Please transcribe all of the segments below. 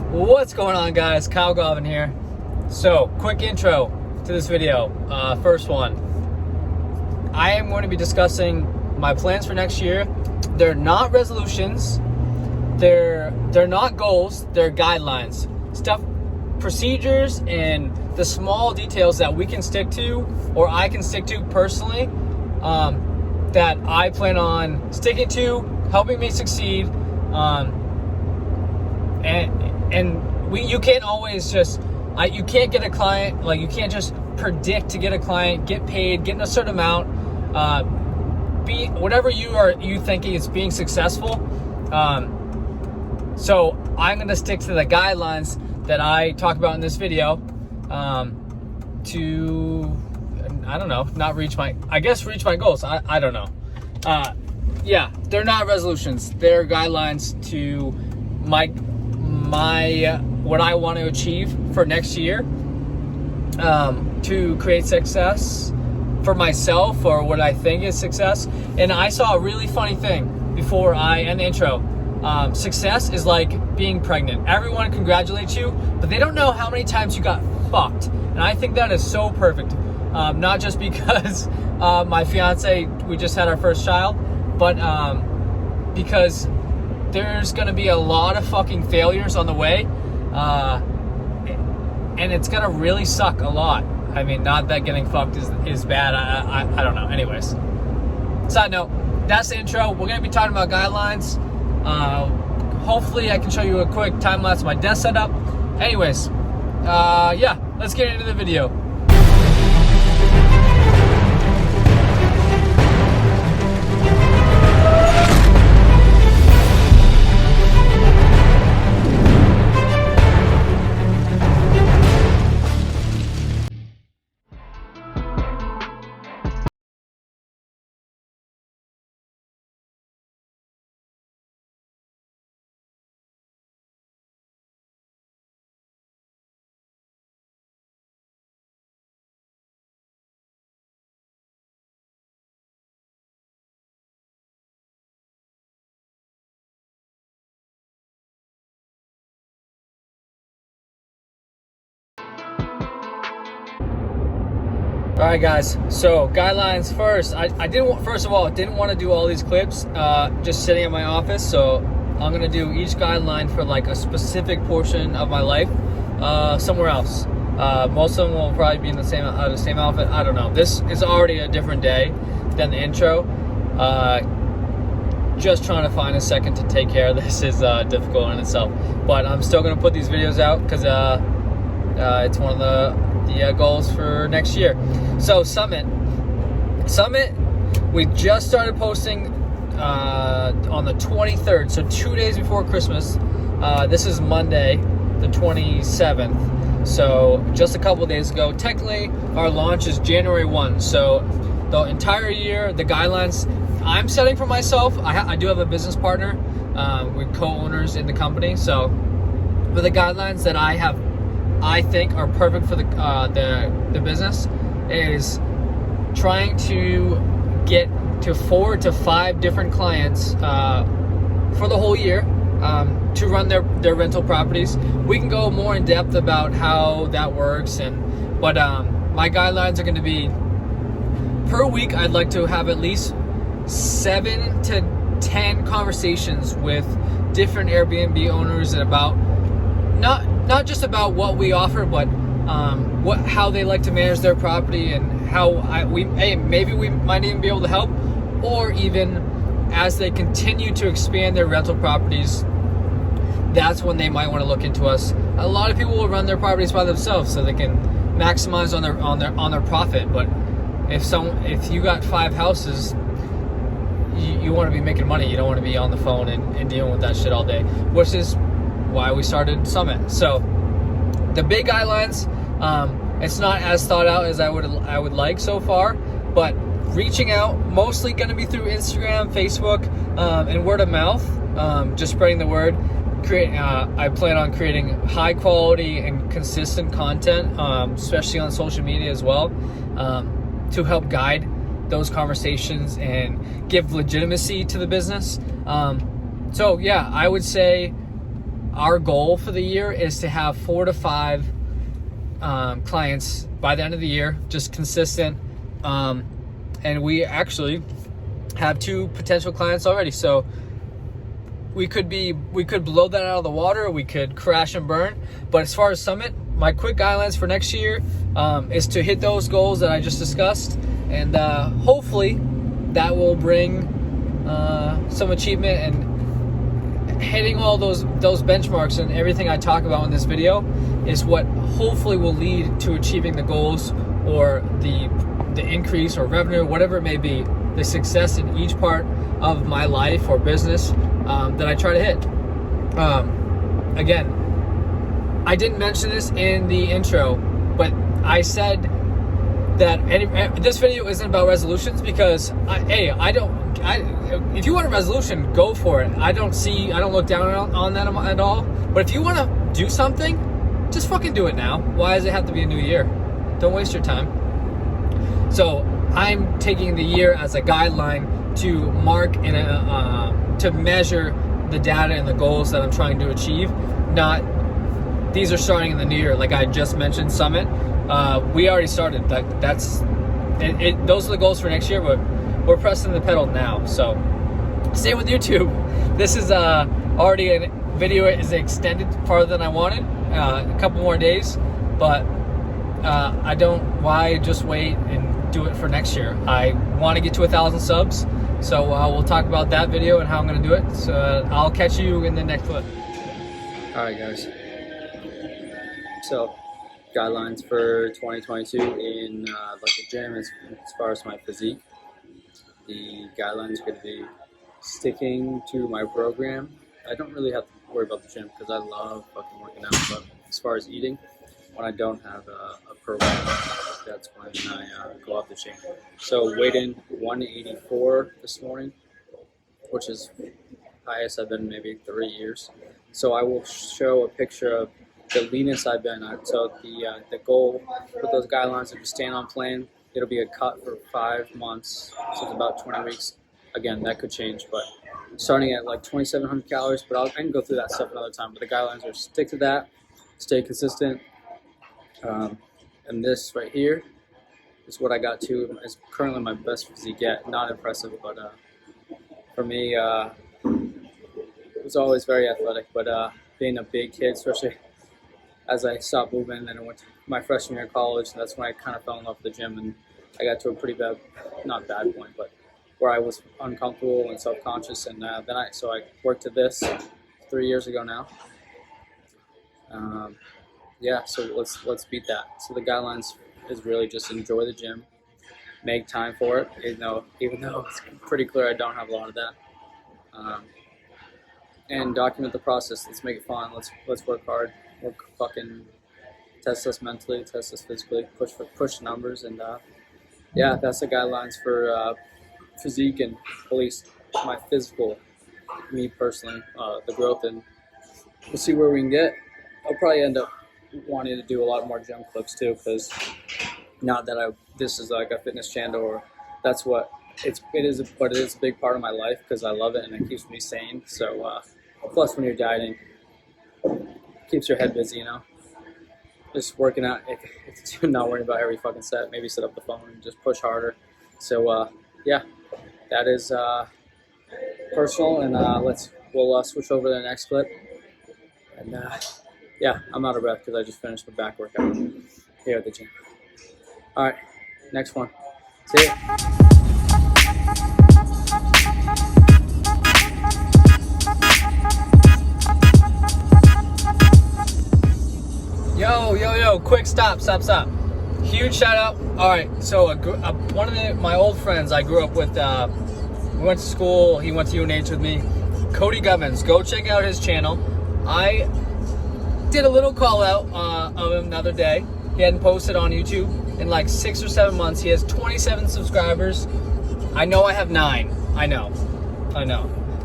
What's going on, guys? Kyle Govin here. So, quick intro to this video. First one, I am going to be discussing my plans for next year. They're not resolutions. They're not goals. They're guidelines. Stuff, procedures, and the small details that we can stick to, or I can stick to personally, that I plan on sticking to, helping me succeed. You can't always just, you can't get a client, like you can't just predict to get a client, get paid, get a certain amount, be whatever you thinking is being successful. So I'm going to stick to the guidelines that I talk about in this video, to, I don't know, reach my goals. I don't know. Yeah, they're not resolutions. They're guidelines to my what I want to achieve for next year, to create success for myself, or what I think is success. And I saw a really funny thing before I end the intro. Success is like being pregnant. Everyone congratulates you, but they don't know how many times you got fucked. And I think that is so perfect. Not just because my fiance, we just had our first child, but because there's going to be a lot of fucking failures on the way, and it's going to really suck a lot. I mean, not that getting fucked is bad. I don't know. Anyways, side note, that's the intro. We're going to be talking about guidelines. Hopefully I can show you a quick time lapse of my desk setup. Anyways, yeah, let's get into the video. All right, guys. So guidelines first. I didn't want to do all these clips just sitting in my office. So I'm gonna do each guideline for like a specific portion of my life somewhere else. Most of them will probably be in the same outfit. I don't know. This is already a different day than the intro. Just trying to find a second to take care of this is difficult in itself. But I'm still gonna put these videos out because it's one of the goals for next year. So Summit, we just started posting on the 23rd, so 2 days before Christmas. This is Monday, the 27th, so just a couple days ago. Technically, our launch is January 1, so the entire year, the guidelines I'm setting for myself, I do have a business partner, with co-owners in the company, so for the guidelines that I think are perfect for the business is trying to get to 4 to 5 different clients for the whole year to run their rental properties. We can go more in depth about how that works, but my guidelines are going to be per week. I'd like to have at least 7 to 10 conversations with different Airbnb owners about not just about what we offer, but how they like to manage their property, and how maybe we might even be able to help, or even as they continue to expand their rental properties, that's when they might want to look into us. A lot of people will run their properties by themselves so they can maximize on their profit. But if you got 5 houses, you want to be making money. You don't want to be on the phone and dealing with that shit all day, which is why we started Summit. So the big guidelines, it's not as thought out as I would like so far, but reaching out, mostly going to be through Instagram, Facebook, and word of mouth, just spreading the word. I plan on creating high quality and consistent content, especially on social media as well, to help guide those conversations and give legitimacy to the business. So yeah, I would say our goal for the year is to have 4 to 5 clients by the end of the year, just consistent. And we actually have 2 potential clients already. So we could blow that out of the water. We could crash and burn. But as far as Summit, my quick guidelines for next year is to hit those goals that I just discussed, and hopefully that will bring some achievement. And hitting all those benchmarks and everything I talk about in this video is what hopefully will lead to achieving the goals, or the increase or revenue, whatever it may be, the success in each part of my life or business that I try to hit. Again, I didn't mention this in the intro, but I said that this video isn't about resolutions, because if you want a resolution, go for it. I don't look down on that at all. But if you want to do something, just fucking do it now. Why does it have to be a new year? Don't waste your time. So I'm taking the year as a guideline to mark and to measure the data and the goals that I'm trying to achieve. Not these are starting in the new year, like I just mentioned. Summit, we already started. Those are the goals for next year, but we're pressing the pedal now. So same with YouTube. This is already a video is extended farther than I wanted. A couple more days, but why just wait and do it for next year? I want to get to 1,000 subs, so we'll talk about that video and how I'm going to do it. So I'll catch you in the next clip. All right, guys. So, guidelines for 2022 in like the gym as far as my physique. The guidelines are going to be sticking to my program. I don't really have to worry about the gym because I love fucking working out. But as far as eating, when I don't have a program, that's when I go off the chain. So weighed in 184 this morning, which is highest I've been in maybe 3 years. So I will show a picture of the leanest I've been at. So the goal with those guidelines, if you're staying on plan, it'll be a cut for 5 months, so it's about 20 weeks. Again, that could change, but starting at like 2,700 calories, but I can go through that stuff another time. But the guidelines are stick to that, stay consistent. And this right here is what I got to. It's currently my best physique yet. Not impressive, but for me, it was always very athletic. But being a big kid, especially as I stopped moving, and I went to my freshman year of college, that's when I kind of fell in love with the gym, and I got to a pretty not bad point, but where I was uncomfortable and self-conscious, and so I worked to this 3 years ago now. Yeah, so let's beat that. So the guidelines is really just enjoy the gym, make time for it, even though it's pretty clear I don't have a lot of that, and document the process. Let's make it fun. Let's work hard. Fucking test us mentally, test us physically, push numbers, and yeah, that's the guidelines for physique, and at least my physical, me personally, the growth, and we'll see where we can get. I'll probably end up wanting to do a lot more gym clips too, because not that this is like a fitness channel, or that's what it is, but it is a big part of my life because I love it and it keeps me sane. So plus when you're dieting, keeps your head busy, just working out. If you're not worrying about every fucking set, maybe set up the phone and just push harder. So yeah, that is personal, and we'll switch over to the next clip. And yeah, I'm out of breath because I just finished the back workout here at the gym. All right, next one. See ya. Yo, quick stop. Huge shout out. All right, so one of my old friends I grew up with, we went to school, he went to UNH with me, Cody. Go check out his channel. I did a little call out of him the other day. He hadn't posted on YouTube in like 6 or 7 months. He has 27 subscribers. I know I have 9. I know.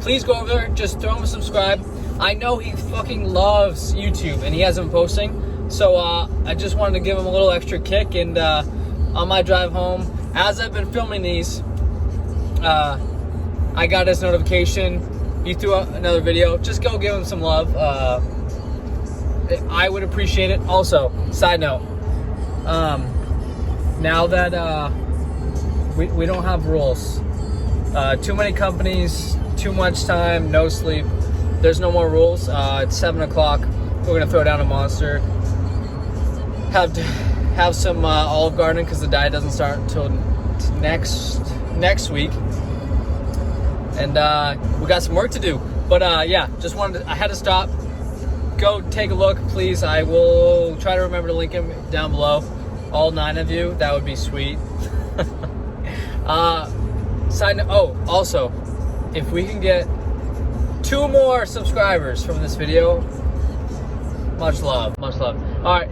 Please go over there, just throw him a subscribe. I know he fucking loves YouTube and he hasn't been posting. So I just wanted to give him a little extra kick, and on my drive home, as I've been filming these, I got his notification. He threw out another video. Just go give him some love. I would appreciate it. Also, side note, now that we don't have rules, too many companies, too much time, no sleep. There's no more rules. It's 7 o'clock. We're gonna throw down a monster. Have some Olive Garden because the diet doesn't start until next week, and we got some work to do. But yeah, I had to stop. Go take a look, please. I will try to remember to link them down below. All 9 of you, that would be sweet. Side note, also, if we can get 2 more subscribers from this video, much love, much love. All right,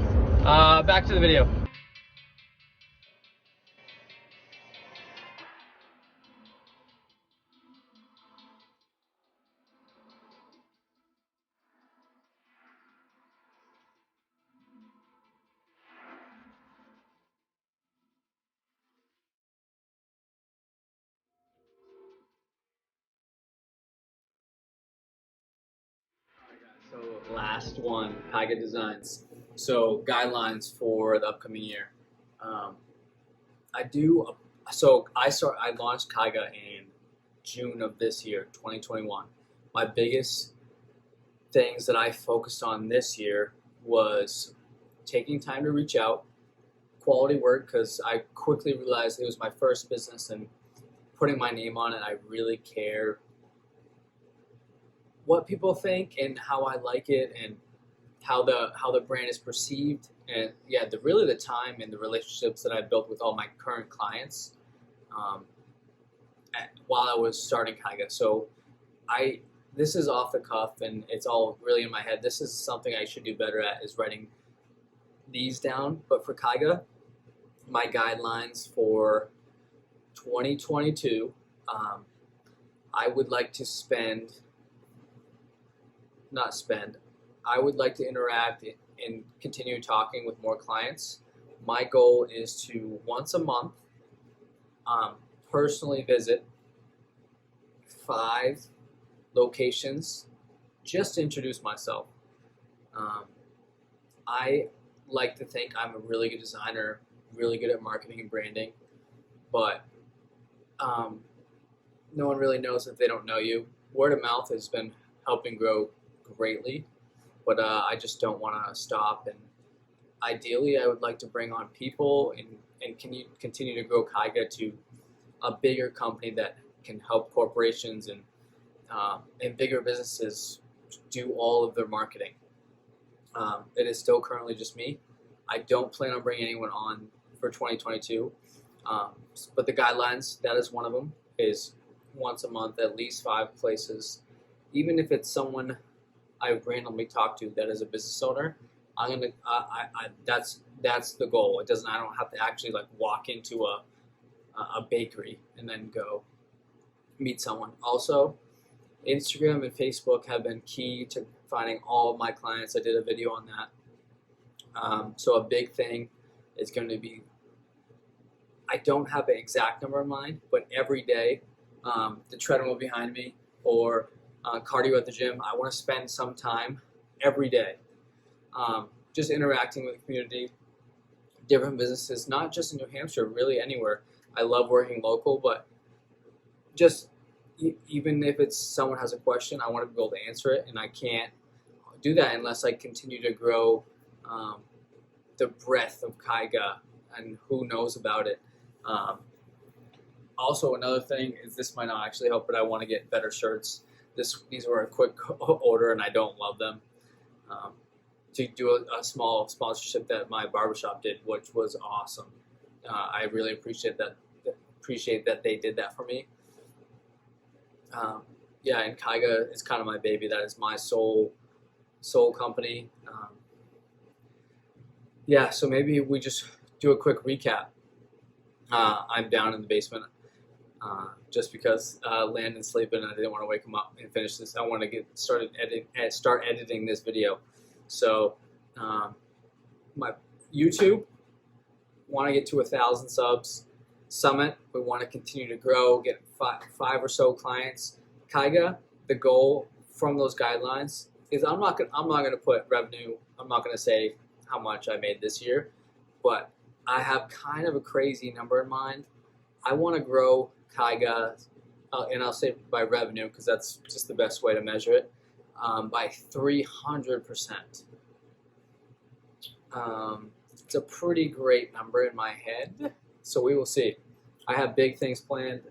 back to the video. So last one, Kaiga Designs. So guidelines for the upcoming year. I launched Kaiga in June of this year, 2021. My biggest things that I focused on this year was taking time to reach out, quality work, because I quickly realized it was my first business and putting my name on it. I really care what people think and how I like it and how the brand is perceived, and yeah, the time and the relationships that I built with all my current clients while I was starting Kaiga. So this is off the cuff and it's all really in my head. This is something I should do better at, is writing these down. But for Kaiga, my guidelines for 2022, I would like to I would like to interact and continue talking with more clients. My goal is to once a month personally visit 5 locations just to introduce myself. I like to think I'm a really good designer, really good at marketing and branding, but no one really knows if they don't know you. Word of mouth has been helping grow greatly, but I just don't want to stop. And ideally, I would like to bring on people and continue to grow Kaiga to a bigger company that can help corporations and bigger businesses do all of their marketing. It is still currently just me. I don't plan on bringing anyone on for 2022, but the guidelines, that is one of them, is once a month, at least 5 places. Even if it's someone I randomly talk to that is a business owner, that's the goal. I don't have to actually like walk into a bakery and then go meet someone. Also, Instagram and Facebook have been key to finding all of my clients. I did a video on that. So a big thing is going to be, I don't have an exact number in mind, but every day, the treadmill behind me or cardio at the gym, I want to spend some time every day just interacting with the community, different businesses, not just in New Hampshire, really anywhere. I love working local, but just even if it's someone has a question, I want to be able to answer it, and I can't do that unless I continue to grow the breadth of Kaiga and who knows about it. Also, another thing is, this might not actually help, but I want to get better shirts. These were a quick order, and I don't love them. To do a small sponsorship that my barbershop did, which was awesome. I really appreciate that they did that for me. Yeah, and Kaiga is kind of my baby. That is my soul company. Yeah, so maybe we just do a quick recap. I'm down in the basement just because Landon's sleeping and I didn't want to wake him up and finish this. I want to start editing this video. So my YouTube, want to get to 1,000 subs. Summit, we want to continue to grow, get five or so clients. Kaiga, the goal from those guidelines is I'm not gonna put revenue. I'm not gonna say how much I made this year, but I have kind of a crazy number in mind. I want to grow Kaiga, and I'll say by revenue because that's just the best way to measure it, by 300%. It's a pretty great number in my head, so we will see. I have big things planned.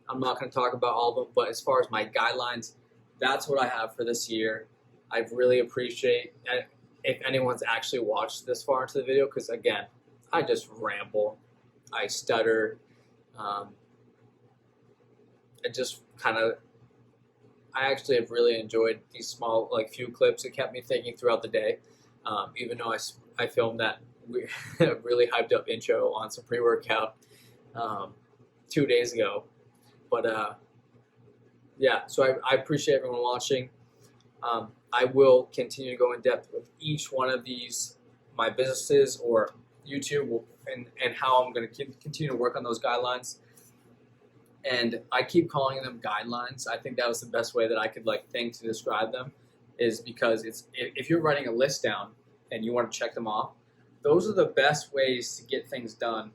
I'm not going to talk about all of them, but as far as my guidelines, that's what I have for this year. I really appreciate if anyone's actually watched this far into the video, because again, I just ramble, I stutter, it just kind of, I actually have really enjoyed these small, like, few clips. It kept me thinking throughout the day, even though I filmed that really hyped up intro on some pre-workout 2 days ago. But yeah, so I appreciate everyone watching. I will continue to go in depth with each one of these, my businesses or YouTube, and how I'm going to continue to work on those guidelines. And I keep calling them guidelines. I think that was the best way that I could think to describe them, is because it's, if you're writing a list down and you want to check them off, those are the best ways to get things done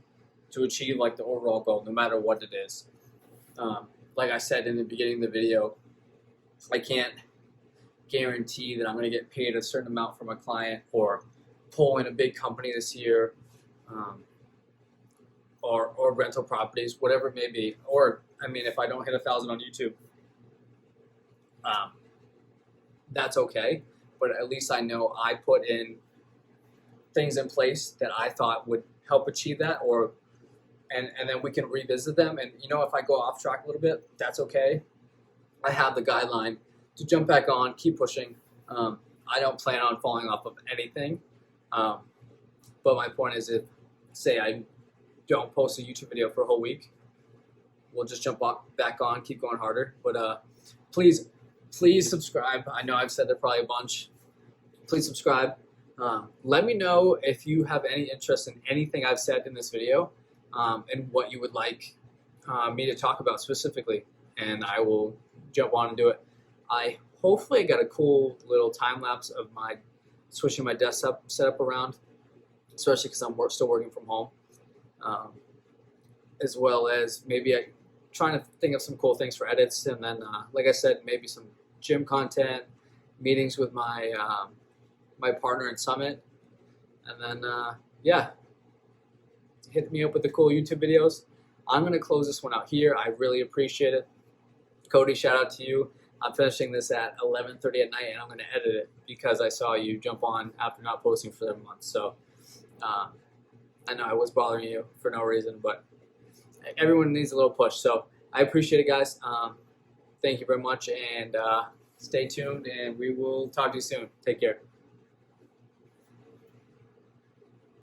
to achieve the overall goal, no matter what it is. Like I said in the beginning of the video, I can't guarantee that I'm going to get paid a certain amount from a client or pull in a big company this year, or rental properties, whatever it may be. Or, I mean, if I don't hit 1,000 on YouTube, that's okay. But at least I know I put in things in place that I thought would help achieve that, and then we can revisit them. And if I go off track a little bit, that's okay. I have the guideline to jump back on, keep pushing. I don't plan on falling off of anything. But my point is, if, say, I don't post a YouTube video for a whole week, we'll just jump back on, keep going harder. But please subscribe. I know I've said that probably a bunch. Please subscribe. Let me know if you have any interest in anything I've said in this video, and what you would like me to talk about specifically, and I will jump on and do it. I hopefully got a cool little time lapse of my switching my desktop setup around, especially because I'm still working from home, as well as maybe trying to think of some cool things for edits, and then like I said, maybe some gym content, meetings with my my partner in Summit, and then yeah, hit me up with the cool YouTube videos. I'm going to close this one out here. I really appreciate it. Cody, shout out to you. I'm finishing this at 11:30 at night, and I'm going to edit it because I saw you jump on after not posting for 7 months. So I know I was bothering you for no reason, but everyone needs a little push. So I appreciate it, guys. Thank you very much, and stay tuned, and we will talk to you soon. Take care.